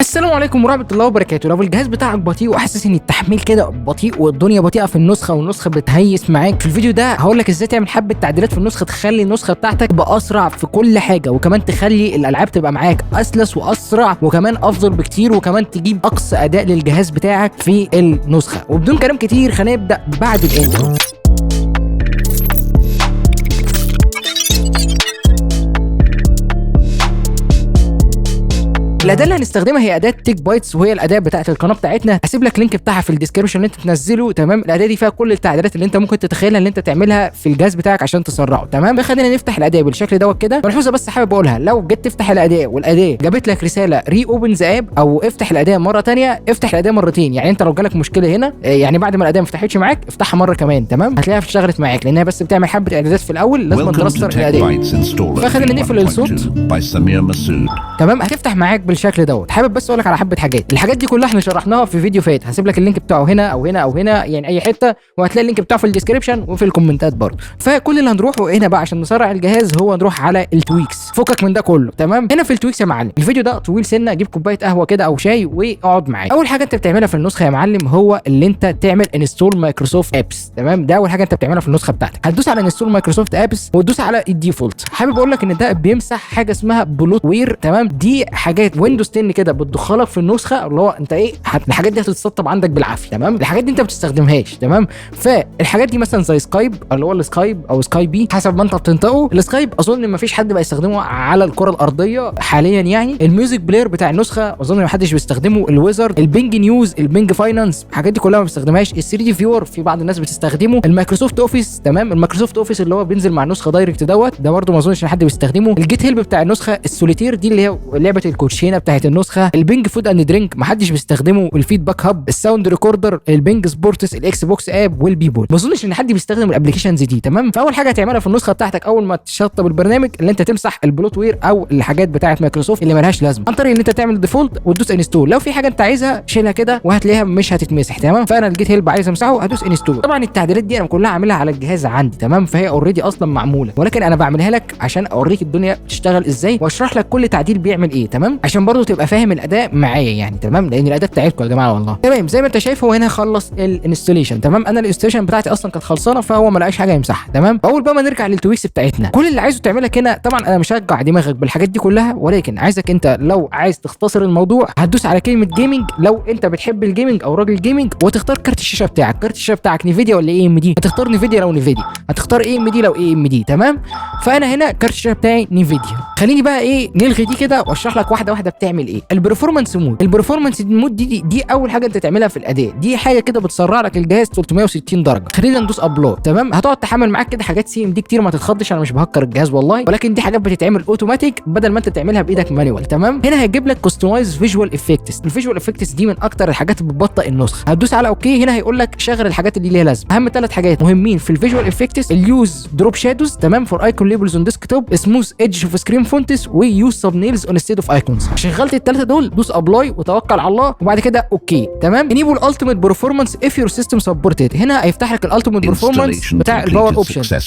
السلام عليكم ورحمة الله وبركاته. لو الجهاز بتاعك بطيء وحاسس ان التحميل كده بطيء والدنيا بطيئة في النسخة والنسخة بتهيس معاك، في الفيديو ده هقول لك ازاي تعمل حبة تعديلات في النسخة تخلي النسخة بتاعتك تبقى اسرع في كل حاجة، وكمان تخلي الالعاب تبقى معاك اسلس واسرع وكمان افضل بكتير، وكمان تجيب اقصى اداء للجهاز بتاعك في النسخة. وبدون كلام كتير خلينا نبدأ بعد الانترو. الاداه اللي هنستخدمها هي اداه تيك بايتس، وهي الاداه بتاعه القناه بتاعتنا. هسيب لك لينك بتاعها في الديسكربشن اللي انت تنزله. تمام، الاداه دي فيها كل التعديلات اللي انت ممكن تتخيلها اللي انت تعملها في الجهاز بتاعك عشان تسرعه. تمام، خلينا نفتح الاداه بالشكل دوت كده. ملحوظه بس حابب اقولها، لو جيت تفتح الاداه والاداه جابت لك رساله ري اوبن ذا اب او افتح الاداه مره ثانيه، افتح الاداه مرتين. يعني انت لو جالك مشكله هنا، يعني بعد ما الاداه ما فتحتش معاك افتحها مره كمان. تمام، هتلاقيها اشتغلت معاك لانها بس بتعمل حبه اعدادات في الاول لازم ترستر الاداه. فخلينا نقفل الصوت. تمام، هتفتح معاك بالشكل دوت. حابب بس اقول لك على حبه حاجات. الحاجات دي كلها احنا شرحناها في فيديو فات، هسيب لك اللينك بتاعه هنا او هنا او هنا، يعني اي حته، وهتلاقي اللينك بتاعه في الديسكربشن وفي الكومنتات برضه. فكل اللي هنروحه هنا بقى عشان نسرع الجهاز هو نروح على التويكس. فكك من ده كله. تمام، هنا في التويكس يا معلم. الفيديو ده طويل سنه، جيب كوبايه قهوه كده او شاي واقعد معايا. اول حاجه انت بتعملها في النسخه يا معلم هو اللي انت تعمل انستول مايكروسوفت ابس. تمام، ده اول حاجه انت بتعملها في النسخه بتاعتك. هتدوس على انستول مايكروسوفت ابس وتدوس على الديفولت. حابب اقول لك ان ده بيمسح حاجه اسمها بلوت وير. تمام، دي حاجات ويندوز 10 كده بتدخلك في النسخه، اللي هو انت ايه، الحاجات دي هتتسطب عندك بالعافيه. تمام، الحاجات دي انت ما بتستخدمهاش. تمام، فالحاجات دي مثلا زي سكايب، اللي هو السكايب او سكاي بي حسب ما انت بتنطقه. السكايب اظن ما فيش حد بقى يستخدمه على الكره الارضيه حاليا. يعني الميوزك بلاير بتاع النسخه اظن ما حدش بيستخدمه. الويزرد، البنج نيوز، البنج فاينانس، الحاجات دي كلها ما بستخدمهاش. ال 3 دي فيور في بعض الناس بتستخدمه. المايكروسوفت اوفيس، تمام، المايكروسوفت اوفيس اللي هو بينزل مع النسخه دايركت دوت، ده برده ما اظنش ان حد بيستخدمه. الجيت هيلب بتاع النسخه، السوليتير دي اللي هي لعبه الكوتشينه بتاعت النسخه. البنج فود اند درينك ما حدش بيستخدمه. الفيدباك هاب، الساوند ريكوردر، البنج سبورتس، الاكس بوكس اب، والبيبول. ما اظنش ان حد بيستخدم الابلكيشنز دي. تمام، فاول حاجه هتعملها في النسخه بتاعتك اول ما تشطب البرنامج اللي انت تمسح البلوت وير او الحاجات بتاعت مايكروسوفت اللي مالهاش لازمه، عن طريق ان انت تعمل ديفولت وتدوس انستول. لو في حاجه انت عايزها شيلها كده وهتلاقيها مش هتتمسح. تمام، فانا الجيت هيلب عايز امسحه هدوس انستول. طبعا التعديلات دي انا كلها عاملها على الجهاز عندي. تمام، فهي اوريدي اصلا معموله، ولكن انا بعملها لك عشان اوريك الدنيا بتشتغل ازاي واشرح لك كل تعديل بيعمل ايه. تمام، عشان برضو تبقى فاهم الاداء معايا يعني. تمام، لان الاداء بتاعتكم يا جماعه والله. تمام، زي ما انت شايف هو هنا خلص الانستليشن. تمام، انا الانستليشن بتاعتي اصلا كانت خلصانه فهو ما لقاش حاجه يمسحها. تمام، اول بقى ما نرجع للتويكس بتاعتنا، كل اللي عايزه تعملها هنا طبعا انا مشجع دماغك بالحاجات دي كلها، ولكن عايزك انت لو عايز تختصر الموضوع هتدوس على كلمه جيمنج لو انت بتحب الجيمنج او راجل جيمنج، وتختار كارت الشاشه بتاعك. كارت الشاشه بتاعك نيفيديا ولا اي ام دي؟ هتختار نيفيديا لو نيفيديا، هتختار اي ام دي لو اي ام دي. تمام، فانا هنا كارت الشاشه بتاعي نيفيديا. خليني بقى ايه نلغي دي كده واشرح لك واحده واحده بتعمل ايه. البرفورمانس مود، البرفورمانس مود دي اول حاجه انت تعملها في الاداء. دي حاجه كده بتسرع لك الجهاز 360 درجه. خلينا ندوس ابلود. تمام، هتقعد تحمل معاك كده حاجات سي ام دي كتير، ما تتخضش انا مش بهكر الجهاز والله، ولكن دي حاجات بتتعمل اوتوماتيك بدل ما انت تعملها بايدك مانيوال. تمام، هنا هيجيب لك كاستمايز فيجوال افكتس. الفيجوال افكتس دي من اكتر الحاجات اللي بتبطئ النسخه. هتدوس على اوكي. هنا هيقول لك شغل الحاجات اللي ليها لازمه. اهم 3 حاجات مهمين في الفيجوال افكتس: اليوز دروب شادوز، تمام، فور ايكون ليبلز اون ديسكتوب، سموث ايدج اوف سكرين فونتس، ويوز سب نيلز اون ستيد اوف ايكونز. شغلت ال3 دول دوس ابلاي وتوكل على الله وبعد كده اوكي. تمام، انيبل التيميت برفورمانس اف يور سيستم سبورتد. هنا هيفتح لك الالتيميت برفورمانس بتاع الباور اوبشن.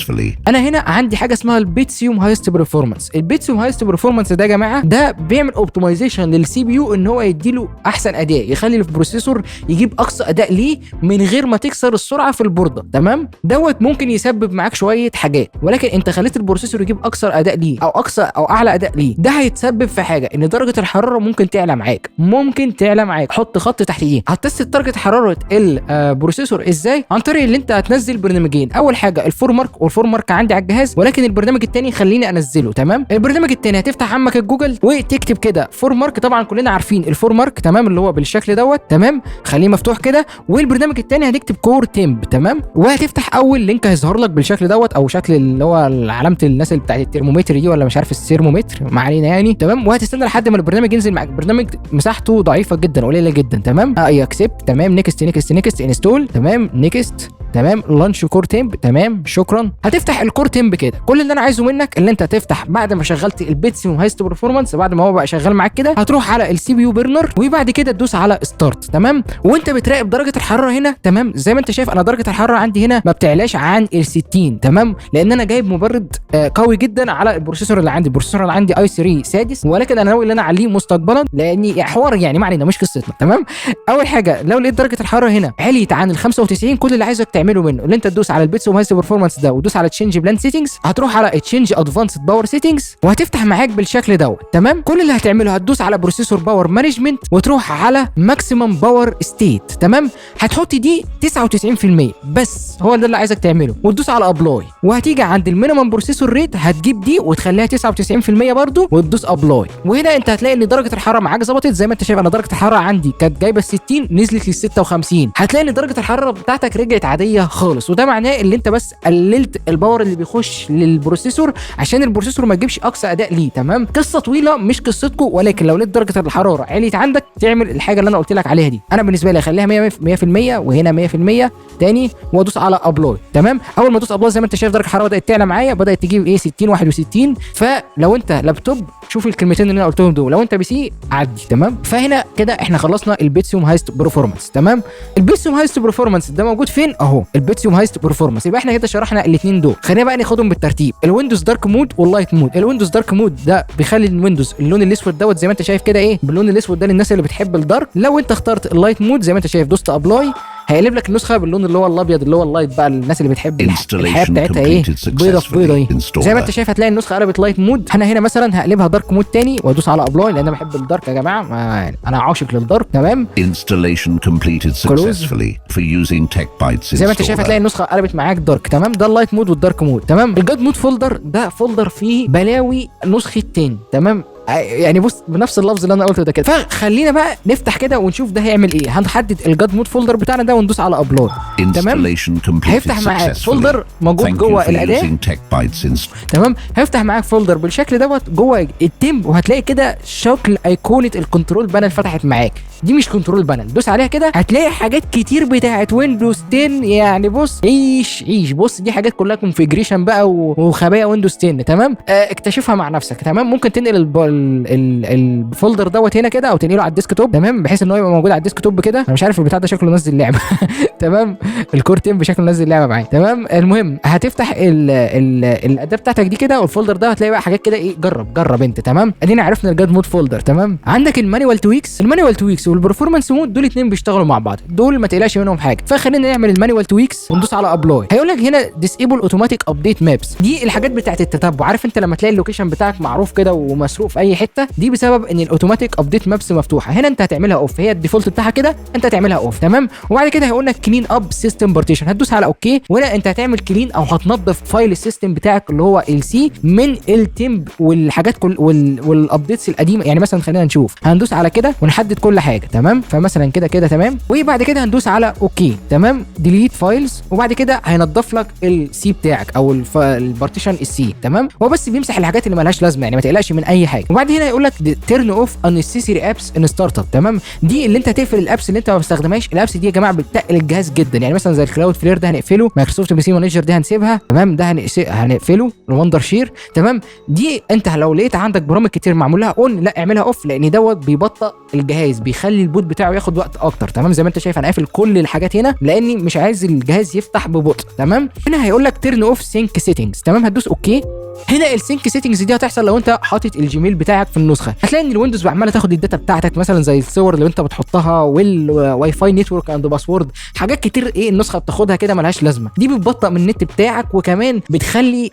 انا هنا عندي حاجه اسمها البيتسيوم هايست برفورمانس. البيتسيوم هايست برفورمانس ده يا جماعه ده بيعمل اوبتمايزيشن للسي بي يو ان هو يديله احسن اداء، يخلي البروسيسور يجيب اقصى اداء ليه من غير ما تكسر السرعه في البورده. تمام، دوت ممكن يسبب معاك شويه حاجات، ولكن انت خليت البروسيسور يجيب اقصى اداء ليه او اقصى او اعلى اداء ليه. ده هيتسبب في حاجه ان درجه الحراره ممكن تعلى معاك. حط خط تحت دي. هتست درجه حراره البروسيسور ازاي؟ عن طريق اللي انت هتنزل برنامجين. اول حاجه الفور مارك، والفور مارك عندي على الجهاز، ولكن البرنامج الثاني خليني انزله. تمام، البرنامج الثاني هتفتح عمك الجوجل وتكتب كده فور مارك. طبعا كلنا عارفين الفور مارك. تمام، اللي هو بالشكل دوت. تمام، خليه مفتوح كده. والبرنامج الثاني هنكتب كور تيمب. تمام، وهتفتح اول لينك هيظهر لك بالشكل دوت او شكل اللي هو علامه الناس اللي بتاعت الترمومتر دي ولا مش عارف السيرمومتر، ما علينا يعني. تمام، وهتستنى لحد ما البرنامج ينزل معاك. البرنامج مساحته ضعيفه جدا قليله جدا. تمام، اكسبت. تمام، نيكست انستول. تمام، نيكست تمام، لانش كور تمب، تمام شكرا. هتفتح الكور تمب كده. كل اللي انا عايزه منك اللي انت تفتح بعد ما شغلت البيتسيوم هايست برفورمانس، بعد ما هو بقى شغال معاك كده هتروح على السي بي يو بيرنر وبعد كده تدوس على ستارت. تمام، وانت بتراقب درجه الحراره هنا. تمام، زي ما انت شايف انا درجه الحراره عندي هنا ما بتعلاش عن ال 60. تمام، لان انا جايب مبرد قوي جدا على البروسيسور اللي عندي. البروسيسور اللي عندي اي 3 سادس، ولكن انا ناوي ان انا اعليه مستقبلا لاني حوار يعني ما علينا، مش قصتنا. تمام، اول حاجه لو لقيت درجه الحراره هنا عليت عن ال 95، كل اللي عايزك تعمله منه اللي انت تدوس على البيتسيوم هايست برفورمانس ده وتدوس على تشينج بلان سيتنجز، هتروح على تشينج ادفانسد باور سيتنجز وهتفتح معاك بالشكل دوت. تمام، كل اللي هتعمله هتدوس على بروسيسور باور مانجمنت وتروح على ماكسيمم باور ستيت. تمام، هتحط دي 99% بس، هو ده اللي عايزك تعمله، وتدوس على ابلاي وهتيجي عند المينيمم بروسيسور ريت هتجيب دي وتخليها 99% برضو وتدوس ابلاي. وهنا انت هتلاقي ان درجه الحراره معاك ظبطت. زي ما انت شايف انا درجه الحراره عندي كانت جايبه 60 نزلت لل 56. هتلاقي ان درجه الحراره بتاعتك رجعت عاديه خالص، وده معناه ان انت بس قللت الباور اللي بيخش للبروسيسور عشان البروسيسور ما يجيبش اقصى اداء ليه. تمام، قصه طويله مش قصتكم، ولكن لو لقيت درجه الحراره عليت عندك تعمل الحاجه اللي انا قلت لك عليها دي. انا بالنسبه لي اخليها 100% وهنا 100% تاني وادوس على ابلاي. تمام، اول ما ادوس ابلاي زي ما انت شايف درجه الحراره بدات تعلى معايا، بدات تجيب ايه 60 61. فلو انت لابتوب شوف الكلمتين اللي انا قلتهم دول، لو انت بي سي عدي. تمام، فهنا كده احنا خلصنا البيتسيوم هايست برفورمانس. تمام، البيتسيوم هايست برفورمانس ده موجود فين اهو، البيتسيوم هايست برفورمانس. يبقى احنا كده شرحنا الاثنين دول، خلينا بقى ناخدهم بالترتيب. الويندوز دارك مود واللايت مود. الويندوز دارك مود ده بيخلي الويندوز اللون الاسود دوت زي ما انت شايف كده ايه باللون الاسود ده للناس اللي بتحب الدارك. لو انت اخترت اللايت مود زي ما انت شايف دوست ابلاي هيقلب لك النسخه باللون اللي هو الابيض اللي هو اللايت بقى، الناس اللي بتحب الحياه بتاعتها ايه بيضه في بيضه ايه. زي ما انت شايف هتلاقي النسخه قلبت لايت مود. انا هنا مثلا هقلبها دارك مود تاني وادوس على ابلاي لان انا بحب الدارك يا جماعه، انا عاشق للدارك. تمام، installation completed successfully for using TechBytes. زي ما انت شايف هتلاقي النسخه قلبت معاك دارك. تمام، ده اللايت مود والدارك مود. تمام، الجاد مود فولدر ده فولدر فيه بلاوي نسخه تاني. تمام، يعني بص بنفس اللفظ اللي انا قلته ده كده. فخلينا بقى نفتح كده ونشوف ده هيعمل ايه. هنحدد الجاد مود فولدر بتاعنا ده وندوس على ابلود. تمام، هيفتح معاك فولدر موجود جوه الاداه. تمام، هيفتح معاك فولدر بالشكل دوت جوه التيم، وهتلاقي كده شكل ايقونه الكنترول بانل فتحت معاك. دي مش كنترول بانل، دوس عليها كده هتلاقي حاجات كتير بتاعه ويندوز 10. يعني بص عيش بص دي حاجات كلها كونفيجريشن بقى وخبايا ويندوز 10. تمام، اكتشفها مع نفسك. تمام، ممكن تنقل الفولدر دوت هنا كده او تنقله على الديسك توب. تمام، بحيث ان هو يبقى موجود على الديسك توب كده. انا مش عارف البتاع ده شكله نزل لعبه. تمام، الكور تيم بشكل نزل لعبه معايا. تمام، المهم هتفتح الاداه بتاعتك دي كده والفولدر ده هتلاقي بقى حاجات كده ايه. جرب انت. تمام، ادينا عرفنا الجاد مود فولدر. تمام، عندك المانيوال تويكس والبرفورمانس مود، دول اتنين بيشتغلوا مع بعض، دول ما تقلقش منهم حاجه. فخلينا نعمل المانيوال تويكس وندوس على ابلاي. هيقول لك هنا ديسيبل اوتوماتيك ابديت مابس. دي الحاجات بتاعت التتبع. عارف انت لما تلاقي اللوكيشن بتاعك معروف كده ومسروق في اي حته، دي بسبب ان الاوتوماتيك ابديت مابس مفتوحه. هنا انت هتعملها اوف، هي الديفولت بتاعها كده انت هتعملها اوف. تمام، وبعد كده هيقول لك كلين اب سيستم بارتيشن، هتدوس على اوكي. وهنا انت هتعمل كلين او هتنظف فايل السيستم بتاعك اللي هو السي من التيمب والحاجات كل والابديتس القديمه. يعني مثلا خلينا نشوف، هندوس على كده ونحدد كل حاجه. تمام، فمثلا كده تمام، وبعد كده هندوس على اوكي. تمام، ديليت فايلز، وبعد كده هينضف لك السي بتاعك او البارتيشن السي. تمام، هو بس بيمسح الحاجات اللي مالهاش لازمه، يعني ما تقلقش من اي حاجه. وبعد هنا يقول لك تيرن اوف unnecessary ابس ان ستارت اب. تمام، دي اللي انت تقفل الابس اللي انت ما بتستخدمهاش. الابس دي يا جماعه بتقل الجهاز جدا، يعني مثلا زي الكلاود فلير ده هنقفله، مايكروسوفت بي سي مانجر دي هنسيبها. تمام، ده هنقفله، الوندر شير. تمام، دي انت لو لقيت عندك برامج كتير معمول لها اون لا اعملها اوف، لان دوت بيبطئ الجهاز، بيخلي البوت بتاعه ياخد وقت اكتر. تمام، زي ما انت شايف انا قافل كل الحاجات هنا لاني مش عايز الجهاز يفتح ببطء. تمام، هنا هيقول لك تيرن اوف سينك سيتنجز. تمام، هتدوس اوكي. هنا السينك سيتنجز دي هتحصل لو انت حاطط الجيميل بتاعك في النسخه. هتلاقي ان الويندوز عماله تاخد الداتا بتاعتك مثلا زي الصور اللي انت بتحطها والواي فاي نتورك اند باسورد، حاجات كتير ايه النسخه بتاخدها كده ملهاش لازمه. دي بتبطئ من النت بتاعك، وكمان بتخلي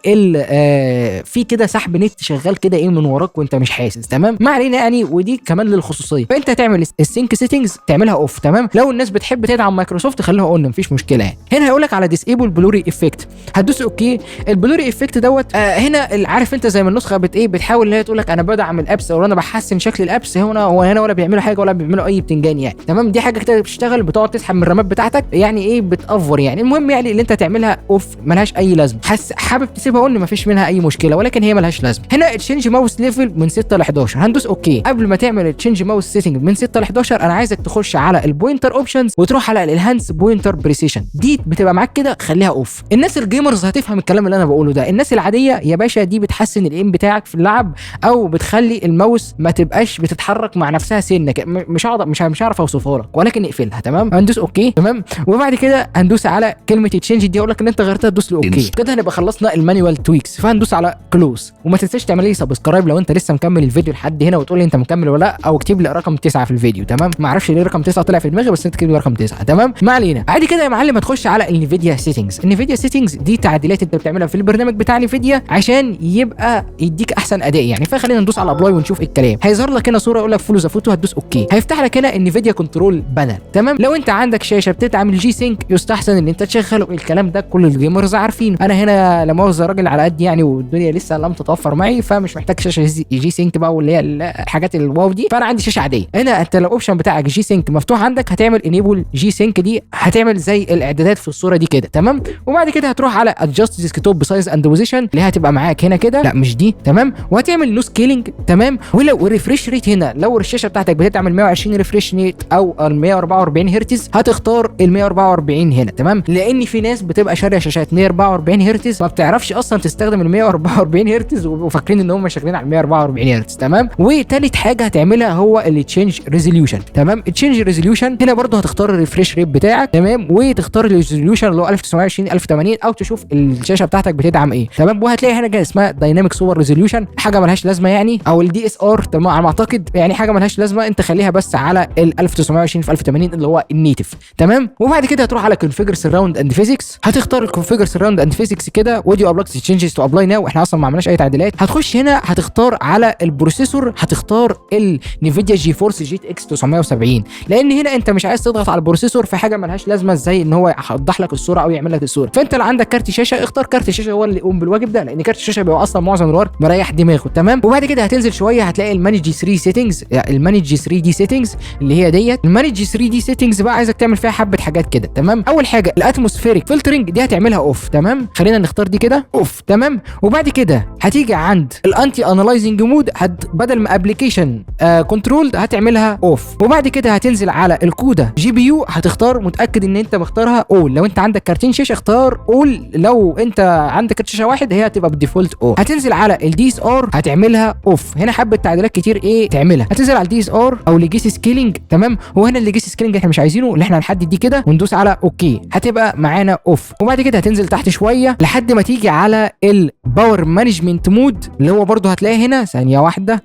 في كده سحب نت شغال كده ايه من وراك وانت مش حاسس. تمام، ما علينا يعني، ودي كمان للخصوصيه. فانت هتعمل السينك سيتنجز تعملها اوف. تمام، لو الناس بتحب تدعم مايكروسوفت خليها اون مفيش مشكله يعني. هنا هيقول لك على ديسيبل بلوري افكت، هتدوس اوكي. البلوري افكت دوت هنا هنا عارف انت زي ما النسخه بتحاول ان هي تقول لك انا بدعم الابس او انا بحسن شكل الابس، هنا ولا بيعملوا حاجه ولا بيعملوا اي بتنجان يعني. تمام، دي حاجه كده بتشتغل، بتقعد تسحب من الرامات بتاعتك يعني بتأفور يعني. المهم يعني اللي انت تعملها اوف ملهاش اي لازمه، حابب تسيبها قول مفيش منها اي مشكله، ولكن هي ملهاش لازمه. هنا تشينج ماوس ليفل من 6 ل 11، هندوس اوكي. قبل ما تعمل تشينج ماوس سيتنج من 6 ل 11 انا عايزك تخش على البوينتر اوبشنز وتروح على الانهانس بوينتر بريسيشن، دي بتبقى معاك كده خليها اوف. الناس الجيمرز هتفهم الكلام اللي انا بقوله ده. الناس العاديه يا باشا دي بتحسن الايم بتاعك في اللعب او بتخلي الماوس ما تبقاش بتتحرك مع نفسها سنه، مش هعرف اوصفها لك، ولكن اقفلها. تمام، هندوس اوكي. تمام، وبعد كده هندوس على كلمه تشينج دي، اقول لك ان انت غيرتها تدوس له اوكي. كده هنبقى خلصنا المانيوال تويكس، فهندوس على كلوز. وما تنساش تعمل لي سبسكرايب لو انت لسه مكمل الفيديو لحد هنا، وتقول لي انت مكمل ولا لا، او اكتب لي رقم 9 في الفيديو. تمام، ما اعرفش ليه رقم 9 طلع في دماغي، بس انت اكتب لي رقم 9. تمام، ما علينا. عادي كده يا معلم، هتخش على النفيديا سيتنجز. النفيديا سيتنجز دي تعديلات انت بتعملها في البرنامج بتاع نفيديا عشان يبقى يديك احسن اداء يعني. فخلينا ندوس على ابلاي ونشوف الكلام. هيظهر لك هنا صوره يقول لك فولو ذا فوتو، هتدوس اوكي. هيفتح لك هنا النفيديا كنترول بانل. تمام، لو انت عندك شاشه بتدعم الجي سينك يستحسن ان انت تشغله. الكلام ده كل الجيمرز عارفينه. انا هنا لا مؤاخذه راجل على قد يعني، والدنيا لسه لم تتوفر معي، فمش محتاج شاشه جي سينك بقى واللي هي الحاجات الواو دي، فانا عندي شاشه عاديه. هنا انت لو الاوبشن بتاعك جي سينك مفتوح عندك هتعمل انيبل جي سينك، دي هتعمل زي الاعدادات في الصوره دي كده. تمام، وبعد كده هتروح على ادجست ديسكتوب سايز اند بوزيشن اللي هتبقى معاك هنا كده، لا مش دي. تمام، وهتعمل نو سكيلينج. تمام، ولو الريفريش ريت هنا لو الشاشه بتاعتك بتعمل 120 ريفريش ريت او 144 هرتز هتختار ال 144 هنا. تمام، لان في ناس بتبقى شاريه شاشات 144 هرتز ما بتعرفش اصلا تستخدم ال 144 هرتز وفاكرين ان هم شغالين على 144 هرتز. تمام، وثالث حاجه هتعملها هو التشينج ريزوليوشن. تمام، التشينج ريزوليوشن هنا برضو هتختار الريفريش ريت بتاعك. تمام، وتختار الريزوليوشن اللي هو 1920 1080 او تشوف الشاشه بتاعتك بتدعم ايه. تمام، وهتلاقي هنا جاي اسمها دايناميك صور ريزوليوشن، حاجه ملهاش لازمه يعني، او الدي اس ار. تمام، على ما اعتقد يعني حاجه ملهاش لازمه، انت خليها بس على ال 1920 في 1080 اللي هو النيتف. تمام، وبعد كده هتروح على كونفيجر سراوند اند فيزيكس، هتختار الكونفيجر سراوند اند فيزيكس كده، وديو ابلاكس تشينجز تو ابلاي ناو، احنا اصلا ما عملناش اي تعديلات. هتخش هنا هتختار على البروسيسور، هتختار النفيديا جي فورس جي اكس 970، لان هنا انت مش عايز تضغط على البروسيسور في حاجه ملهاش لازمه زي ان هو يوضح لك الصوره او يعمل لك الصوره. فانت لو عندك كارت شاشه اختار كارت الشاشه هو اللي يقوم بالواجب ده، لان كارت الشاشه بيبقى اصلا معظم الوقت مريح دماغه. تمام، وبعد كده هتنزل شويه هتلاقي المانج 3 سيتنجز، المانج 3 دي سيتنجز اللي هي ديت. المانج 3 دي سيتنجز بقى عايزك تعمل فيها حبه حاجات كده. تمام، اول حاجه الاتموسفيريك فلترنج دي هتعملها اوف. تمام، خلينا نختار دي كده اوف. تمام، وبعد كده هتيجي عند الانتي انالايزنج مود، بدل ما ابلكيشن كنترول هتعملها اوف. وبعد كده هتنزل على الكودا جي بي يو، هتختار متاكد ان انت مختارها اول. لو انت عندك كارتين شاشه اختار اول، لو انت عندك كارت شاشه واحد هي هتبقى بالديفولت او. هتنزل على الدي اس ار هتعملها اوف. هنا حبه تعديلات كتير تعملها. هتنزل على الدي اس ار او ليجاسي سكيلينج. تمام، وهنا الليجاسي سكيلينج احنا مش عايزينه، اللي احنا هنحدد دي كده وندوس على اوكي، هتبقى معانا اوف. وبعد كده هتنزل تحت شويه لحد ما تيجي على الباور مانجمنت مود اللي هو برضو هتلاقي هنا ثانيه واحده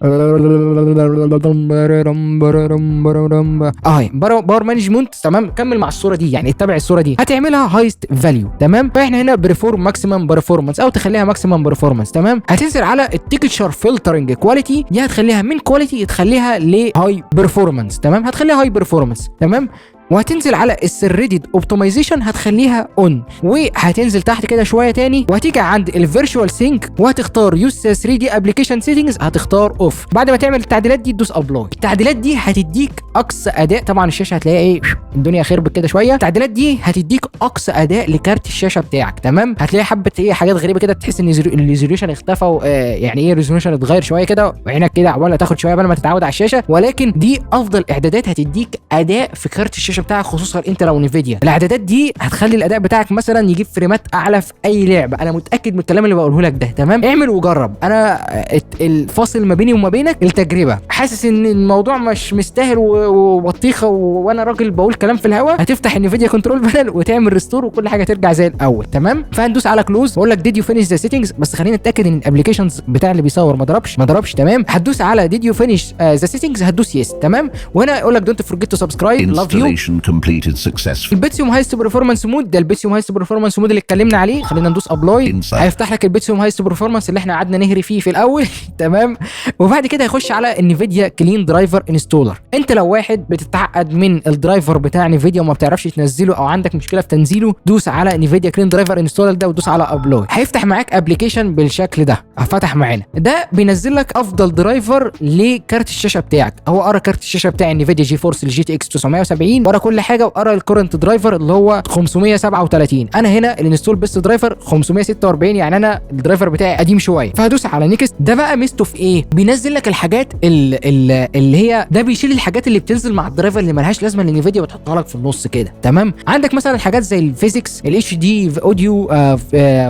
باور مانجمنت. تمام، كمل مع الصوره دي يعني اتبع الصوره دي، هتعملها هايست فاليو. تمام، فاحنا هنا بريفورم ماكسيمم برفورمانس او تخليها ماكسيمم برفورمانس. تمام، هتنزل على التكتشر فلترنج كواليتي، دي هتخليها من كواليتي تخليها لهاي برفورمانس. تمام، هتخليها هاي برفورمانس. تمام، وهتنزل على السريدد اوبتمايزيشن هتخليها اون، وهتنزل تحت كده شويه تاني وهتيجي عند الفيرتشوال سينك وهتختار يوز 3 دي ابلكيشن سيتنجز هتختار اوف. بعد ما تعمل التعديلات دي تدوس ابلاي. التعديلات دي هتديك اقصى اداء، طبعا الشاشه هتلاقي الدنيا خربت كده شويه. التعديلات دي هتديك اقصى اداء لكارت الشاشه بتاعك. تمام، هتلاقي حبه حاجات غريبه كده، تحس ان الريزوليوشن اختفى، يعني الريزوليوشن اتغير شويه كده، وعينك كده عقبال تاخد شويه قبل ما تتعود على الشاشه، ولكن دي افضل اعدادات هتديك اداء في كارت الشاشه بتاعك، خصوصا انت لو نفيديا. الاعدادات دي هتخلي الاداء بتاعك مثلا يجيب فريمات اعلى في اي لعبه، انا متاكد من الكلام اللي بقوله لك ده. تمام، اعمل وجرب. انا الفاصل ما بيني وما بينك التجربه، حاسس ان الموضوع مش مستاهل وبطيخه وانا راجل بقول كلام في الهوا. هتفتح النفيديا كنترول بانل وتعمل ريستور وكل حاجه ترجع زي الاول. تمام، فهندوس على كلوز بقول لك ديد يو فينيش ذا سيتنجز، بس خلينا نتاكد ان الابلكيشنز بتاع اللي بيصور ما ضربش. تمام، هتدوس على ديد يو فينيش ذا سيتنجز هتدوس يس. تمام، وهنا يقول لك دونت فورجيت تو سبسكرايب لاف يو. Installation completed successfully. البيتسيوم هايست برفورمانس مود ده البيتسيوم هايست برفورمانس مود اللي اتكلمنا عليه. خلينا ندوس ابلاي، هيفتح لك البيتسيوم هايست برفورمانس اللي احنا قعدنا نهري فيه في الاول تمام. وبعد كده هيخش على انفيديا كلين درايفر انستولر. انت لو واحد بتتعقد من الدرايفر بتاع انفيديا وما بتعرفش تنزله او عندك مشكله في تنزيله، دوس على انفيديا كلين درايفر انستولر ده ودوس على ابلاي. هيفتح معاك ابلكيشن بالشكل ده. فتح معانا ده بينزل لك افضل درايفر لكارت الشاشه بتاعك. هو قرا كارت الشاشه بتاع انفيديا جي فورس الجي تي اكس 970، قرا كل حاجه وقرا الكورنت درايفر اللي هو 537. انا هنا الانستول بيست درايفر 546، يعني انا الدرايفر بتاعي قديم شويه، فهدوس على نيكست. ده بقى ميزته في ايه؟ بينزل لك الحاجات اللي هي ده بيشيل الحاجات اللي بتنزل مع الدرايفر اللي مالهاش لازمه لانفيديا وتحطها لك في النص كده تمام. عندك مثلا حاجات زي الفيزيكس، الاتش دي اوديو،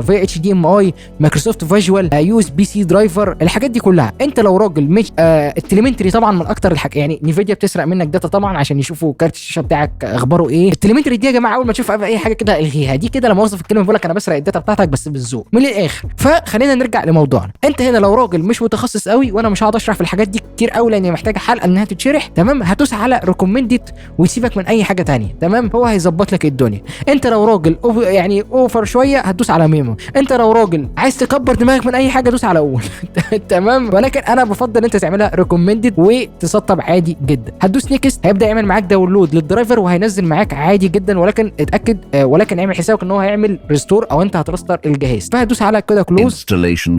في اتش دي ام اي، مايكروسوفت فيجوال، يو اس بي سي درايفر، الحاجات دي كلها. انت لو راجل مش التليمنتري طبعا من اكتر الحاجات، يعني انفيديا بتسرق منك داتا طبعا عشان يشوفوا كارت الشاشه بتاعك اخباره ايه. التليمنتري دي يا جماعه اول ما تشوف اي حاجه كده الغيها، دي كده لما اوصف الكلمه بقول لك انا بسرق الداتا بتاعتك بس بالذوق من الاخر. فخلينا نرجع لموضوعنا. انت هنا لو راجل مش متخصص قوي، وانا مش هقعد اشرح في الحاجات دي كتير قوي لان محتاجه حلقه انها تتشرح تمام، هتدوس على ريكومندد وتسيبك من اي حاجه ثانيه تمام. هو هيظبط لك الدنيا. انت لو راجل يعني اوفر شويه هتدوس على ميمو. انت لو راجل عايز تكبر دماغك من اي حاجه دوس على اول تمام. ولكن انا بفضل انت تعملها ريكومندد وتسطب عادي جدا. هتدوس نيكست، هيبدا يعمل معاك داونلود للدرايفر وهينزل معاك عادي جدا، ولكن اتاكد ولكن اعمل حسابك ان هو هيعمل ريستور او انت هترستر الجهاز. فهتدوس على كده كلوز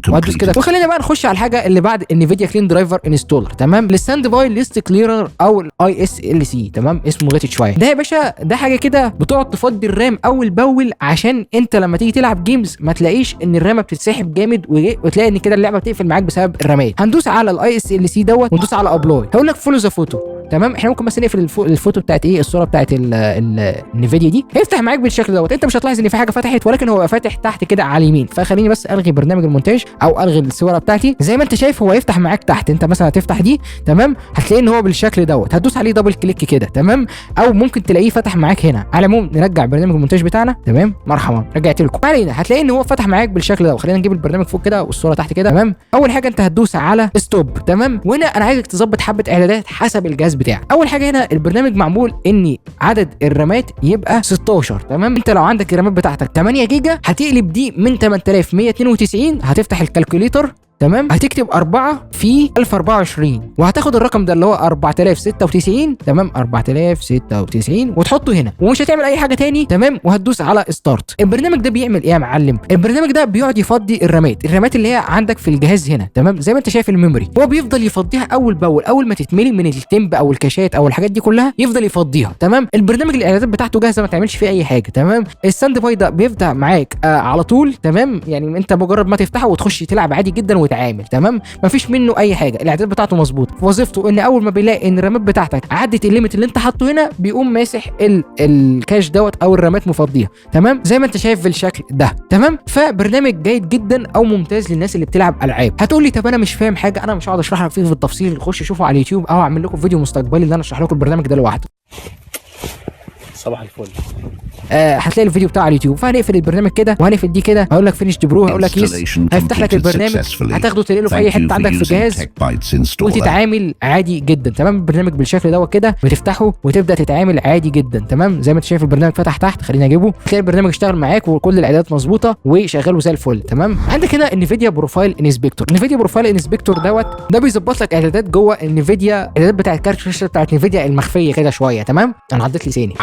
وهتدوس كده. وخلينا بقى نخش على الحاجه اللي بعد انفيديا كلين درايفر انستولر تمام. الستاند باي ليست كليرر او الاي اس ال سي تمام، اسمه غيتت شويه. ده يا باشا ده حاجه كده بتقعد تفضي الرام اول باول عشان انت لما تيجي تلعب جيمز ما تلاقيش ان الرامه بتتسحب جامد وتلاقي ان كده اللعبه بتقفل معاك بسبب الرامات. هندوس على الاي اس ال سي دوت وندوس على ابلاي. هقول لك فولو ذا فوتو تمام. احنا ممكن بس نقفل الفوتو بتاعت ايه، الصوره بتاعت النفيديا دي. هيفتح معاك بالشكل دوت. انت مش هتلاحظ ان في حاجه فتحت، ولكن هو فاتح تحت كده على اليمين. فخليني بس الغي برنامج المونتاج او الغي الصوره بتاعتي. زي ما انت شايف هو يفتح معاك تحت. انت مثلا هتفتح دي تمام، هتلاقي ان هو بالشكل دوت. هتدوس عليه دبل كليك كده تمام، او ممكن تلاقيه فتح معاك هنا. على العموم نرجع برنامج المونتاج بتاعنا تمام. مرحبا رجعت لكم. علينا هتلاقي ان هو فتح معاك بالشكل ده. خلينا نجيب البرنامج فوق كده والصوره تحت كده تمام. اول حاجه انت هتدوس على ستوب تمام. وهنا انا عايزك تظبط حبه اعدادات حسب الجهاز بتاعك. اول حاجه هنا البرنامج معمول ان عدد الرامات يبقى 16 تمام. انت لو عندك الرامات بتاعتك 8 جيجا هتقلب دي من 8192. هتفتح الكالكوليتر تمام، هتكتب 4 في 1024 وهتاخد الرقم ده اللي هو 4096 تمام، 4096 وتحطه هنا ومش هتعمل اي حاجه تاني تمام. وهتدوس على ستارت. البرنامج ده بيعمل ايه يا معلم؟ البرنامج ده بيقعد يفضي الرامات اللي هي عندك في الجهاز هنا تمام. زي ما انت شايف الميموري هو بيفضل يفضيها اول باول. اول ما تتملي من التمب او الكاشات او الحاجات دي كلها يفضل يفضيها تمام. البرنامج الاعدادات بتاعته جاهزه ما تعملش فيه اي حاجه تمام. الستاند باي ده بيفتح معاك على طول تمام. يعني انت مجرد ما تفتحه وتخش تلعب عادي جدا وتعامل تمام، مفيش منه اي حاجه. الاعداد بتاعته مظبوط. وظيفته ان اول ما بيلاقي ان الرامات بتاعتك عدت الليميت اللي انت حاطه هنا بيقوم ماسح الكاش دوت او الرامات مفضيها تمام، زي ما انت شايف بالشكل ده تمام. فبرنامج جيد جدا او ممتاز للناس اللي بتلعب العاب. هتقول لي طب انا مش فاهم حاجه، انا مش هقعد اشرح لك فيه بالتفصيل. خش شوفه على اليوتيوب او اعمل لكم فيديو مستقبلي اللي انا اشرح لكم البرنامج ده لوحده. صباح الفل. هتلاقي الفيديو بتاع اليوتيوب. فهنقفل البرنامج كده وهنقفل دي كده. هقول لك فينيش برو، هقول لك يس، هيفتح لك البرنامج هتاخده تنقله في اي حته عندك في الجهاز وتتعامل عادي جدا تمام. البرنامج بالشكل دوت كده بتفتحه وتبدا تتعامل عادي جدا تمام. زي ما انت شايف البرنامج فتح تحت. خلينا اجيبه. تلاقي البرنامج اشتغل معاك وكل الاعدادات مظبوطه وشغال زي الفل تمام. عندك هنا انفيديا بروفايل انسبكتور. انفيديا بروفايل انسبكتور دوت ده بيظبط لك اعدادات جوه انفيديا، اعدادات بتاعت كارت الشاشه بتاعت انفيديا المخفيه كده شويه تمام. انا عديت لساني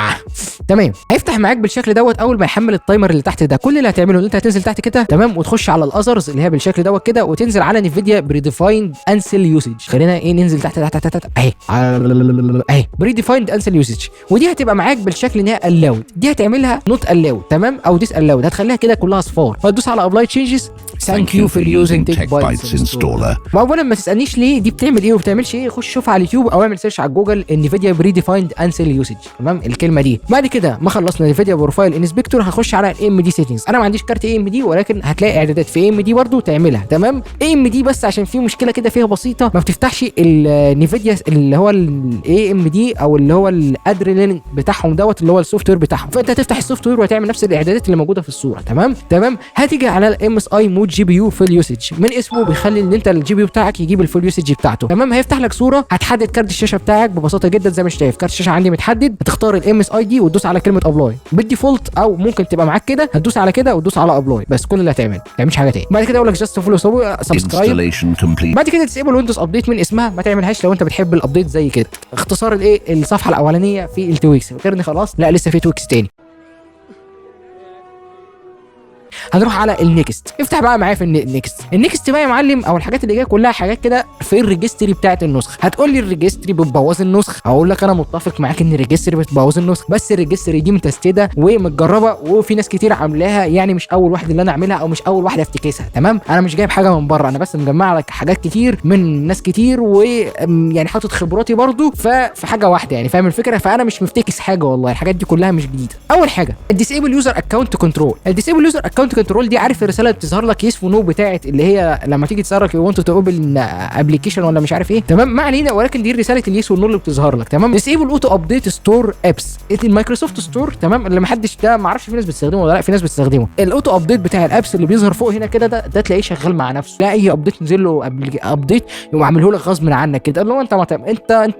تمام. هيفتح معاك بالشكل دوت. اول ما يحمل التايمر اللي تحت ده كل اللي هتعمله ان انت هتنزل تحت كده تمام، وتخش على الاذرز اللي هي بالشكل دوت كده، وتنزل على انفيديا بريديفايند انسل يوسج. خلينا ايه ننزل تحت اهي بريديفايند انسل يوسج. ودي هتبقى معاك بالشكل ان هي الاود. دي هتعملها نوت الاود تمام او ديس الاود. هتخليها كده كلها اصفار. فتدوس على ابلاي تشينجز. ثانك يو فور يوزنج تك بايتس انستولر. واولا ما تسالنيش ليه دي بتعمل ايه وبتعملش ايه، خش شوفها على اليوتيوب او اعمل سيرش على جوجل انفيديا بريديفايند انسل يوسج تمام. الكلمه دي بعد كده ما خلصنا انفيديا بروفايل انسبكتور هخش على الاي ام دي سيتنجز. انا ما عنديش كارت اي ام دي، ولكن هتلاقي اعدادات في اي ام دي برده تعملها تمام. اي ام دي بس عشان في مشكله كده فيها بسيطه، ما بتفتحش النيفيديا اللي هو الاي ام دي او اللي هو الادرينالين بتاعهم دوت اللي هو السوفت وير بتاعهم. فانت هتفتح السوفت وير وهتعمل نفس الاعدادات اللي موجوده في الصوره تمام. هتيجي على الام اس اي مود جي بي يو فول يوسج، من اسمه بيخلي ان انت الجي بي يو بتاعك يجيب الفول يوسج بتاعته. تمام، هيفتح لك صوره هتحدد كارت الشاشه بتاعك ببساطه جدا زي ما انت شايف. كارت الشاشه عندي متحدد، هتختار الام اس اي دي وتدوس على كلمه ابلاي بالديفولت، او ممكن تبقى معاك كده هتدوس على كده وتدوس على ابلاي بس. كل اللي هتعمل ما تعملش حاجه تاني. بعد كده اقول لك جاست فولو سبسكرايب. Installation complete. بعد كده تسيبل ويندوز ابديت من اسمها، ما تعملهاش لو انت بتحب الابديت زي كده. اختصار الايه الصفحه الاولانيه في التويكس. فكرني خلاص؟ لا لسه في تويكس تاني. هنروح على النكست. افتح بقى معايا في النكست بقى يا معلم، او الحاجات اللي جايه كلها حاجات كده في الريجستري بتاعه النسخه. هتقول لي الريجستري بتبوظ النسخه، هقول لك انا متفق معاك ان الريجستري بتبوظ النسخه، بس الريجستري دي متستده ومتجربه وفي ناس كتير عاملاها، يعني مش اول واحده اللي انا اعملها او مش اول واحده افتكسها. تمام، انا مش جايب حاجه من بره، انا بس مجمع لك حاجات كتير من ناس كتير، ويعني حاطط خبراتي برضو في حاجه واحده، يعني فاهم الفكره؟ فانا مش مفتكس حاجه والله، الحاجات دي كلها مش جديده. اول حاجه الديسيبل يوزر اكونت كنترول. الديسيبل يوزر اكونت كنترول دي، عارف الرساله اللي بتظهر لك يس ونو بتاعت اللي هي لما تيجي تسرك يو ونت تو اوبن ابلكيشن ولا مش عارف ايه؟ تمام، ما علينا، ولكن دي رساله اليس والنو اللي بتظهر لك. تمام، ديسيبل اوتو ابديت ستور ابس. المايكروسوفت ستور، تمام، اللي ما حدش ده ما اعرفش في ناس بتستخدمه ولا لا، في ناس بتستخدمه. الاوتو ابديت بتاع الابس اللي بيظهر فوق هنا كده، ده تلاقيه شغال مع نفسه. لا اي ابديت نزل له ابديت يقوم عامله لك غصب عنك كده، اللي هو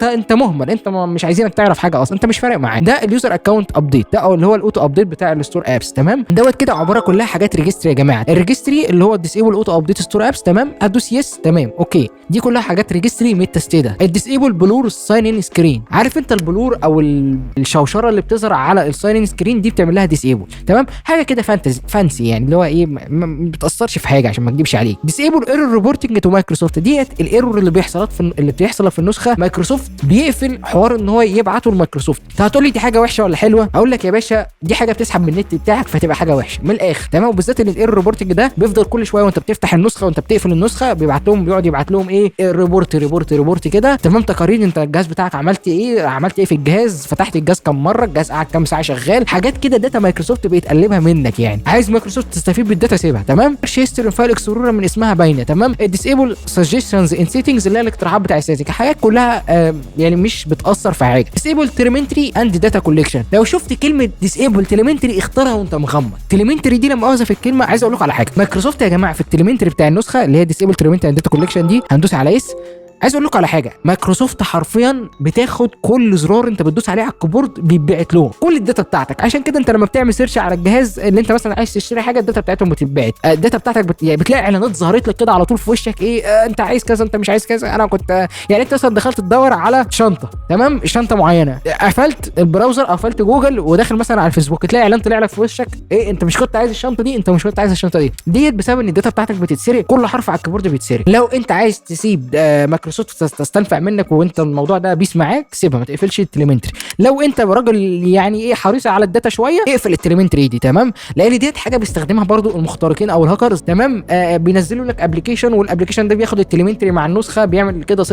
انت مهمل، انت مش عايزينك تعرف حاجه اصلا، انت مش فارق معاك. ده اليوزر اكونت ابديت، ده او اللي هو الاوتو ابديت بتاع الستور ابس. تمام، دوت كده عباره كلها حاجات ريجستري يا جماعه. الريجستري اللي هو الديسيبل اوتو ابديت ستور ابس. تمام، هتدوس يس. تمام، اوكي، دي كلها حاجات ريجستري متستده. الديسيبل بلور ساين ان سكرين، عارف انت البلور او الشوشره اللي بتظهر على الساين ان سكرين دي بتعمل لها ديسيبل. تمام، حاجه كده فانسي يعني، اللي هو ايه ما بتاثرش في حاجه عشان ما تجيبش عليك. ديسيبل ايرور ريبورتنج تو مايكروسوفت، ديت الايرور اللي بيحصل في النسخه. مايكروسوفت بيقفل حوار ان هو يبعته لمايكروسوفت. هتقول لي دي حاجه وحشه ولا حلوه؟ اقول لك يا باشا دي حاجه بتسحب من النت بتاعك، فتبقى حاجه وحشه من الاخر. تمام، وبالذات ان الايرور ريبورتنج ده بيفضل كل شويه وانت بتفتح النسخه وانت بتقفل النسخه بيقعد يبعت لهم ايه ريبورت كده. تمام، تقارير انت الجهاز بتاعك عملت ايه في الجهاز، فتحت الجهاز كم مره، الجهاز قعد كام ساعه شغال، حاجات كده داتا مايكروسوفت بيتقلبها منك. يعني عايز مايكروسوفت تستفيد بالداتا سيبها. تمام، هيستوري فايل اكسبلورر من اسمها باينه. تمام، الديسيبل سجستشنز ان سيتنجز اللي هي الاقتراحات بتاع السيتنج، حاجات كلها يعني مش بتاثر في حاجه. ديسيبل تيليمنتري اند داتا كوليكشن، لو شفت كلمه ديسيبل تيليمنتري اختارها وانت مغمض. تيليمنتري دي لما اوظف الكلمه، عايز اقول لكم على حاجه. مايكروسوفت يا جماعه في التيليمنتري بتاع النسخه اللي هي ديسيبل تيليمنتري اند داتا كوليكشن دي، هندوس على اس. عايز اقول لكم على حاجه، مايكروسوفت حرفيا بتاخد كل زرار انت بتدوس عليه على الكيبورد بيتبعت لهم كل الداتا بتاعتك. عشان كده انت لما بتعمل سيرش على الجهاز اللي انت مثلا عايز تشتري حاجه، الداتا بتاعتهم بتتبعت. الداتا بتاعتك يعني بتلاقي اعلانات ظهرت لك كده على طول في وشك، ايه انت عايز كذا، انت مش عايز كذا. انا كنت يعني انت مثلا دخلت تدور على شنطه، تمام، شنطه معينه، قفلت البراوزر، قفلت جوجل وداخل مثلا على الفيسبوك، تلاقي اعلان طلع لك في وشك، ايه انت مش كنت عايز الشنطه دي، انت مش كنت عايز الشنطه ديت بسبب ان الداتا بتاعتك بتتسرق، كل حرف على الكيبورد بيتسرق. لو انت عايز تسيب مايكروسوفت تستنفع منك وانت الموضوع ده بيس معاك، سيبها، ما تقفلش التليمنتري. لو انت راجل يعني ايه حريص على الداتا شويه، اقفل التليمنتري دي. تمام، لان ديت حاجه بيستخدمها برضو المخترقين او الهاكرز. تمام، بينزلوا لك ابلكيشن، والابلكيشن ده بياخد التليمنتري مع النسخه، بيعمل كده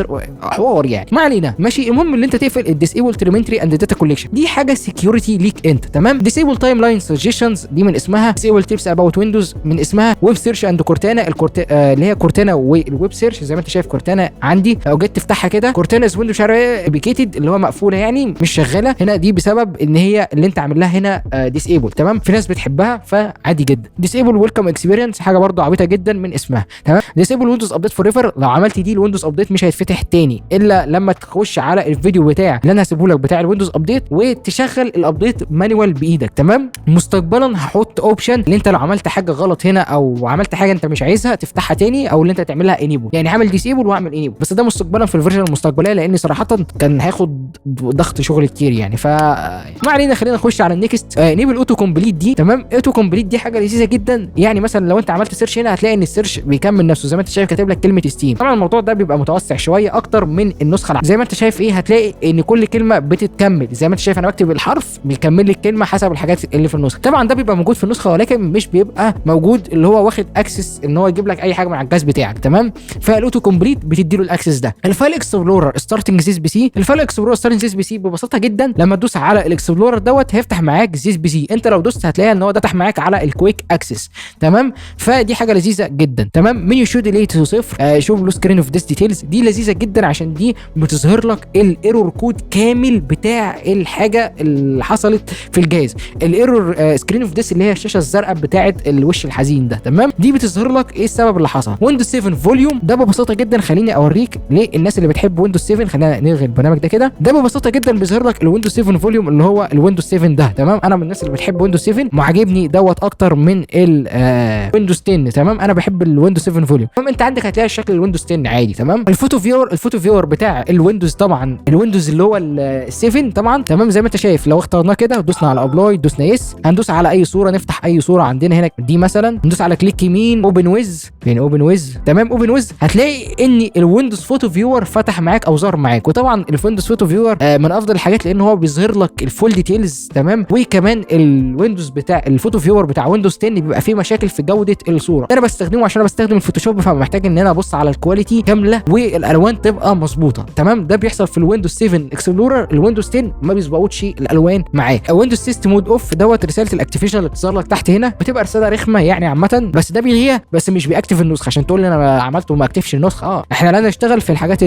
حوار يعني. ما علينا، ماشي. المهم اللي انت تقفل الديسيبل تليمنتري اند داتا كوليكشن، دي حاجه سكيورتي ليك انت. تمام، ديسيبل تايم لاين سجستشنز دي من اسمها، ديسيبل تيبس اباوت ويندوز من اسمها، ويب سيرش اند كورتانا اللي هي كورتانا والويب سيرش زي ما انت شايف. كورتانا عندي لو جيت تفتحها كده، كورتانا از ويندوز ابيكيتد اللي هو مقفوله يعني مش شغاله هنا، دي بسبب ان هي اللي انت عامل لها هنا ديسيبل. تمام، في ناس بتحبها فعادي جدا. ديسيبل ويلكم اكسبيرينس، حاجه برضو عبيطه جدا من اسمها. تمام، ديسيبل ويندوز ابديت فور ايفر، لو عملت دي الويندوز ابديت مش هيتفتح تاني الا لما تخش على الفيديو بتاع اللي انا هسيبه لك بتاع الويندوز ابديت وتشغل الابديت مانوال بايدك. تمام، مستقبلا هحط اوبشن اللي انت لو عملت حاجه غلط هنا او عملت حاجه انت مش عايزها تفتحها تاني، او اللي انت تعملها انيبل، يعني عامل ديسيبل واعمل انيبل، بس ده مستقبلا في الفيرجن المستقبليه، لان صراحه كان هياخد ضغط شغل كتير يعني. ما علينا، خلينا نخش على النكست. نيبل اوتو كومبليت دي. تمام، اوتو كومبليت دي حاجه لذيذه جدا، يعني مثلا لو انت عملت سيرش هنا هتلاقي ان السيرش بيكمل نفسه زي ما انت شايف، كاتب لك كلمه ستيم. طبعا الموضوع ده بيبقى متوسع شويه اكتر من النسخه زي ما انت شايف. ايه هتلاقي ان كل كلمه بتتكمل زي ما انت شايف، انا بكتب الحرف بيكمل لي الكلمه حسب الحاجات اللي في النسخه. طبعا ده بيبقى موجود في النسخه، ولكن مش بيبقى موجود اللي هو واخد اكسس ان هو يجيب لك اي حاجه من على الجهاز بتاعك. تمام، فالاوتو كومبليت بتدي له الاكسس اكسس ده. الفايل اكسبلورر ستارتنج زيس بي سي، الفايل اكسبلورر ستارتنج زيس بي سي ببساطه جدا لما تدوس على الاكسبلورر دوت هيفتح معاك زيس بي سي. انت لو دوست هتلاقي ان هو فتح معاك على الكويك اكسس. تمام، فدي حاجه لذيذه جدا. تمام، منيو شو ديليت صفر، شوف بلو سكرين اوف ديس ديتيلز، دي لذيذه جدا عشان دي بتظهر لك الايرور كود كامل بتاع الحاجه اللي حصلت في الجهاز. الايرور سكرين اوف ديس اللي هي الشاشه الزرقاء بتاعه الوش الحزين ده. تمام، دي بتظهر لك ايه السبب اللي حصل. ويندوز 7 فوليوم ده ببساطه جدا، خليني اوريك ليه الناس اللي بتحب ويندوز 7. خلينا نلغي البرنامج ده كده. ده ببساطه جدا بيظهر لك الويندوز 7 فوليوم اللي هو الويندوز 7 ده. تمام، انا من الناس اللي بتحب ويندوز 7 وعاجبني دوت اكتر من الويندوز 10. تمام، انا بحب الويندوز 7 فوليوم. تمام، انت عندك هتلاقي شكل الويندوز 10 عادي. تمام، الفوتو فيور بتاع الويندوز، طبعا الويندوز اللي هو ال7 طبعا. تمام، زي ما انت شايف لو اخترناه كده ودوسنا على ابلاي دوسنا يس، هندوس على اي صوره، نفتح اي صوره عندنا هنا دي مثلا، ندوس على كليك يمين اوبن ويز، فين اوبن ويز. تمام، اوبن ويز هتلاقي ان الويندوز فوتو فيور فتح معاك او ظهر معاك. وطبعا الويندوز فوتو فيور من افضل الحاجات لان هو بيظهر لك الفول ديتيلز. تمام، وكمان الويندوز بتاع الفوتو فيور بتاع ويندوز 10 بيبقى فيه مشاكل في جوده الصوره. انا بستخدمه عشان انا بستخدم الفوتوشوب، فمحتاج ان انا ابص على الكواليتي كامله والالوان تبقى مظبوطه. تمام، ده بيحصل في الويندوز 7 اكسبلورر. الويندوز 10 ما بيظبطش الالوان معاه. ويندوز سيستم مود اوف دوت رساله الاكتيفيشن اللي بتظهر لك تحت هنا، بتبقى رساله رخمه يعني عامه، بس ده بيلغيها بس مش بيأكتف النسخه عشان تقول لي انا عملته وما اكتفش النسخه. احنا لا نشتغل في الحاجات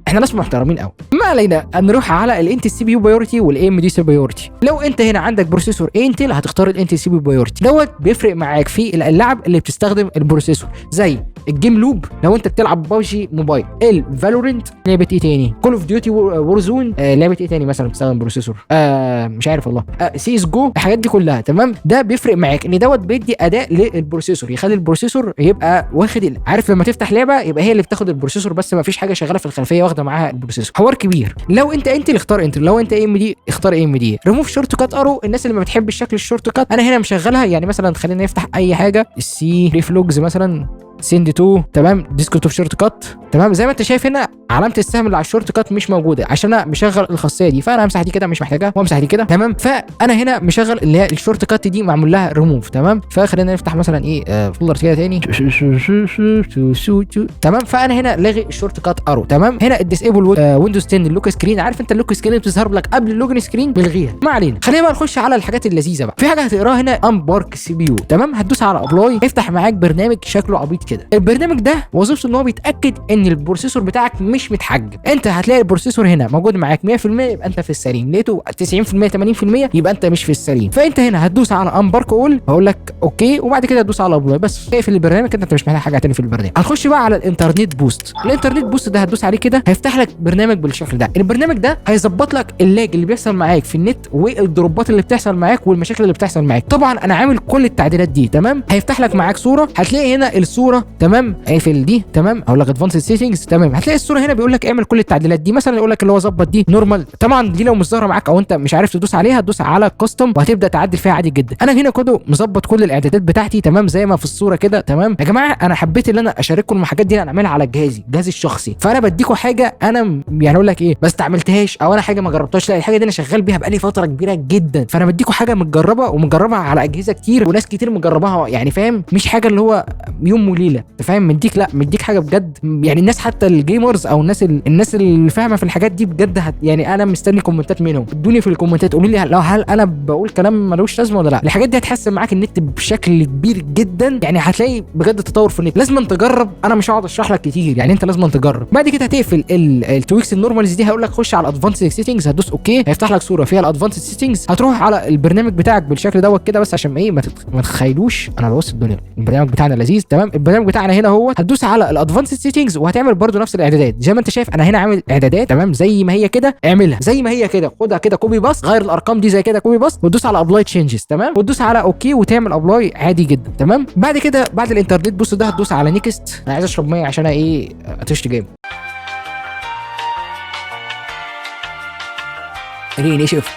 احنا ناس محترمين قوي. ما علينا، نروح على الانتل سي بي يو بايورتي والاي ام دي سي بايورتي. لو انت هنا عندك بروسيسور انتل هتختار الانتل سي بي بايورتي دوت. بيفرق معاك في اللعب اللي بتستخدم البروسيسور زي الجيم لوب لو انت بتلعب بابجي موبايل، الفالورنت، لعبه ايه تاني، كول اوف ديوتي وورزون، لعبه ايه تاني مثلا بتستخدم بروسيسور، مش عارف والله، سي اس جو، الحاجات دي كلها. تمام، ده بيفرق معاك ان دوت بيدي اداء للبروسيسور، يخلي البروسيسور يبقى واخد عارف لما تفتح لعبه يبقى هي اللي بتاخد البروسيسور بس ما فيش حاجه شغاله في الخلفيه واخده معاها البروسيسور. حوار كبير. لو انت انتل اختار انتل، لو انت اي ام دي اختار اي ام دي. ريموف شورت كات ارو، الناس اللي ما بتحبش شكل الشورت كات انا هنا مشغلها. يعني مثلا خلينا نفتح اي حاجه، السي ريفلوجز مثلا، سند تو. تمام، ديسكتوب شورت كات. تمام، زي ما انت شايف هنا علامه السهم اللي على الشورت كات مش موجوده عشان انا مشغل الخاصيه دي، فانا همسح دي كده مش محتاجها وامسح دي كده. تمام، فانا هنا مشغل اللي هي الشورت كات دي معمول لها ريموف. تمام، فخلينا نفتح مثلا ايه فولدر كده تاني. تمام، فانا هنا لاغي الشورت كات ارو. تمام، هنا الديسيبل ويندوز 10 اللوك سكرين. عارف انت اللوك سكرين بتظهر لك قبل اللوجن سكرين، بلغيها. ما علينا، خلينا بقى نخش على الحاجات اللذيذه بقى. في حاجه هتقراها هنا، امبارك سي بي يو. تمام، هتدوس على ابلاي، يفتح معاك برنامج شكله عبيط كده. البرنامج ده وظيفته ان هو بيتاكد ان البروسيسور بتاعك مش متحجم. انت هتلاقي البروسيسور هنا موجود معاك 100% يبقى انت في السليم، لقيته 90% 80% يبقى انت مش في السليم. فانت هنا هتدوس على امبارك اول، هقول لك اوكي، وبعد كده هتدوس على ابلاي بس. اقفل البرنامج كده، انت مش محتاج حاجه تاني في البرنامج. هنخش بقى على الانترنت بوست. الانترنت بوست ده هتدوس عليه كده هيفتح لك برنامج بالشكل ده. البرنامج ده هيظبط لك اللاج اللي بيحصل معاك في النت والدروبات اللي بتحصل معاك والمشاكل اللي بتحصل معاك. طبعا انا عامل كل التعديلات دي. تمام، هيفتح لك معاك صوره، هتلاقي هنا الصوره. تمام، اقفل دي. تمام، اقول لك ادفانسد سيتنجز. تمام، هتلاقي الصوره هنا بيقول لك اعمل كل التعديلات دي. مثلا يقول لك اللي هو ظبط دي نورمال. طبعا دي لو مش ظاهره معاك او انت مش عارف تدوس عليها، تدوس على كاستم وهتبدا تعدل فيها عادي جدا. انا هنا كده مظبط كل الاعدادات بتاعتي. تمام، زي ما في الصوره كده. تمام يا جماعه، انا حبيت ان انا اشارككم الحاجات دي، انا اعملها على جهازي الشخصي. فانا بديكم حاجه انا يعني اقول لك ايه، ما استعملتهاش او انا حاجه ما جربتهاش، لا الحاجه دي انا شغال بيها بقالي فتره كبيره جدا. فانا بديكم حاجه متجربه ومجربها على اجهزه كتير وناس كتير مجرباها، يعني فاهم، مش حاجه اللي هو يوم وليله. انت فاهم، مديك لا مديك حاجه بجد. يعني الناس حتى الجيمرز او الناس اللي فاهمه في الحاجات دي بجد يعني انا مستني كومنتات منهم. ادوني في الكومنتات قولوا لي هل انا بقول كلام ملوش لازمه ولا لا. الحاجات دي هتحسن معاك النت بشكل كبير جدا، يعني هتلاقي بجد تطور في النت. لازم تجرب، انا مش هقعد اشرح لك كتير، يعني انت لازم تجرب. بعد كده هتقفل التويكس النورمالز دي، هقول لك خش على الادفانسد سيتنجز، هتدوس اوكي، هيفتح لك صوره فيها الادفانسد سيتنجز. هتروح على البرنامج بتاعك بالشكل دوت كده بس عشان ايه ما تتخيلوش انا ببص الدنيا. البرنامج بتاعنا لذيذ. تمام، البرنامج بتاعنا هنا هو هتدوس على الادفانسد سيتنجز وهتعمل برده نفس الاعدادات زي ما انت شايف. انا هنا عامل اعدادات. تمام، زي ما هي كده اعملها زي ما هي كده، خدها كده كوبي باس، غير الارقام دي زي كده كوبي باس وتدوس على ابلاي تشينجز. تمام، وتدوس على اوكي وتعمل ابلاي عادي جدا. تمام، بعد كده بعد الانترنت بوست ده هتدوس على نيكست. انا عايز اشرب ميه عشان ايه اتشت جيم. ريني شوف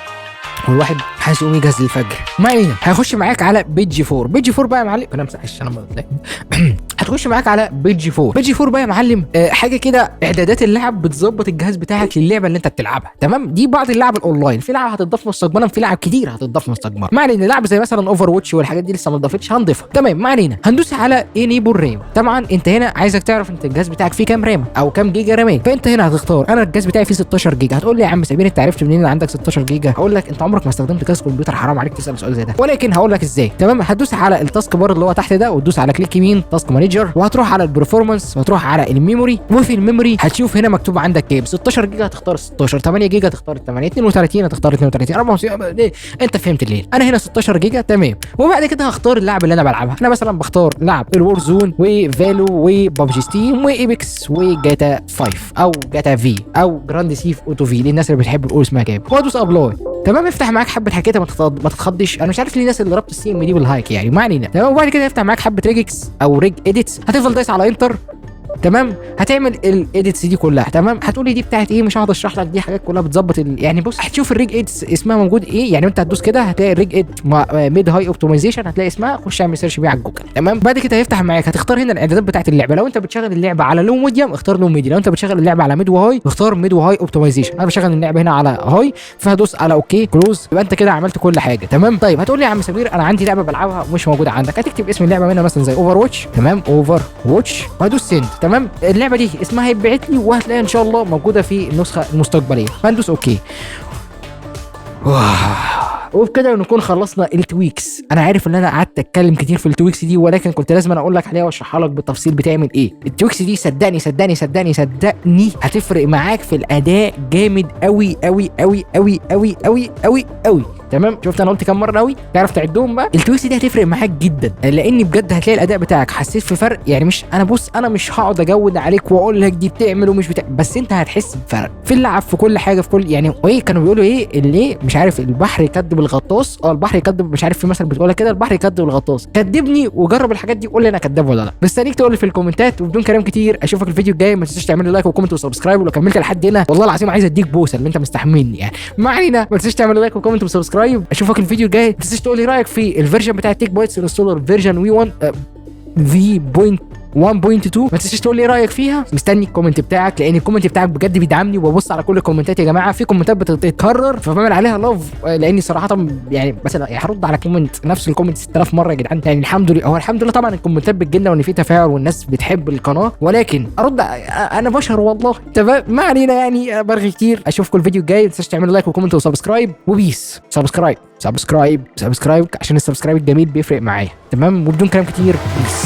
والواحد حاسس يقوم يجهز للفجر. ما علينا، هيخش معاك على بيج 4. بيج 4 بقى يا معلم، انا امسح عشان انا هتخش معاك على بيج 4. بيج 4 بقى يا معلم حاجه كده اعدادات اللعب، بتظبط الجهاز بتاعك للعبه اللي انت بتلعبها. تمام، دي بعض اللعب الاونلاين، في لعبه هتضاف مستقبلا، في لعب كتير هتضاف مستقبلا. ما علينا، لعبه زي مثلا اوفر واتش والحاجات دي لسه ما اتضافتش، هنضيفها. تمام، ما علينا، هندوس على انيبل رام. طبعا انت هنا عايزك تعرف انت الجهاز بتاعك فيه كام رام او كام جيجا رامات، فانت هنا هتختار. انا الجهاز بتاعي فيه 16 جيجا. هتقول لي يا عم سمير انت عرفت منين ان عندك 16 جيجا؟ هقول لك انت عمرك ما استخدمت جهاز كمبيوتر، حرام عليك تسال سؤال زي ده، ولكن هقول لك ازاي. تمام، هتدوس على التاسك بار اللي هو تحت ده، وتدوس على كليك يمين تاسك مانجر، وهتروح على البرفورمانس، وهتروح على الميموري، وفي الميموري هتشوف هنا مكتوب عندك كام. 16 جيجا هتختار 16، 8 جيجا هتختار 8، 32 هتختار 32، 64 انت فهمت الليل. انا هنا 16 جيجا. تمام، وبعد كده هختار اللعبه اللي انا بلعبها. انا مثلا بختار لعب الوور زون وفالو وببجي ستيم وايبكس وجاتا 5 او جاتا في او جراند سيف اوتو في للناس اللي بتحب تقول اسمها كام، وادوس ابلاي. تمام، افتح معاك حبه حكايه ما تتخضش. انا مش عارف ليه الناس اللي ربط السي ام دي بالهايك يعني، ما علينا. تمام، وبعد كده يفتح معاك حبه ريجكس او ريج اديتس، هتفضل دايس على انتر. تمام، هتعمل الايديتس دي كلها. تمام، هتقولي دي بتاعت ايه، مش هقعد اشرح لك، دي حاجات كلها بتظبط يعني بص هتشوف الريج ايديتس اسمها موجود ايه يعني. انت هتدوس كده هتلاقي الريج ايد ميد هاي اوبتمايزيشن، هتلاقي اسمها، خش اعمل سيرش بيها على جوجل. تمام، بعد كده هيفتح معاك، هتختار هنا الاعدادات بتاعت اللعبه. لو انت بتشغل اللعبه على لو ميديوم اختار لو ميديوم، لو انت بتشغل اللعبه على ميد وهاي اختار ميد وهاي اوبتمايزيشن. انا بشغل اللعبه هنا على هاي، فهدوس على اوكي كلوز. يبقى انت كده عملت كل حاجه. تمام، طيب هتقول لي يا عم سمير انا عندي لعبه بلعبها مش موجوده عندك. هتكتب اسم اللعبه هنا مثلا زي اوفر واتش. تمام، اوفر واتش، وهدوس سند. تمام، اللعبه دي اسمها هيتبعت لي وهتلاقيها ان شاء الله موجوده في النسخه المستقبليه، فندوس اوكي. وبكده نكون خلصنا التويكس. انا عارف ان انا قعدت اتكلم كتير في التويكس دي، ولكن كنت لازم اقول لك عليها واشرحها لك بالتفصيل بتعمل ايه. التويكس دي صدقني صدقني صدقني صدقني هتفرق معاك في الاداء جامد قوي قوي قوي قوي قوي قوي قوي قوي. تمام، شفت انا قلت كام مره قوي، تعرف تعدهم بقى. التويكس دي هتفرق معاك جدا، لان بجد هتلاقي الاداء بتاعك حسيت في فرق يعني. مش انا بص انا مش هقعد اجود عليك واقول لك دي بتعمل ومش بتعمل، بس انت هتحس بفرق في اللعب في كل حاجه في كل يعني. وايه كانوا بيقولوا ايه اللي مش عارف البحر يكذب الغطاس، البحر يكذب مش عارف، في مثل بتقولها كده البحر يكذب الغطاس. كدبني وجرب الحاجات دي وقول لي انا كداب ولا لا. مستنيك تقول لي في الكومنتات، وبدون كلام كتير اشوفك الفيديو الجاي. ما تنساش تعمل لي لايك وكومنت وسبسكرايب، ولو كملت لحد هنا والله العظيم عايز اديك بوسه اللي انت مستحملني يعني. ما علينا، ما تنساش تعمل لايك وكومنت وسبسكرايب. اشوفك الفيديو الجاي. ما تنساش تقول لي رايك في الفيرجن بتاع تيك بايتس انستولر فيرجن وي 1 في 1.2. ما تنساش تقول لي رايك فيها. مستني الكومنت بتاعك، لان الكومنت بتاعك بجد بيدعمني، وببص على كل الكومنتات يا جماعه. في كومنتات بتتكرر فبعمل عليها لاف، لاني صراحه يعني مثلا هرد على كومنت نفس الكومنت 6000 مره يا جدعان يعني. الحمد لله، هو الحمد لله طبعا الكومنتات بتجيلنا وان في تفاعل والناس بتحب القناه، ولكن ارد انا بشر والله. تمام، ما علينا يعني برغي كتير. اشوفكم الفيديو الجاي. ما تنساش تعملوا لايك وكومنت وسبسكرايب وبيس. سبسكرايب عشان السبسكرايب الجميل بيفرق معايا. تمام، وبدون كلام كتير بيس.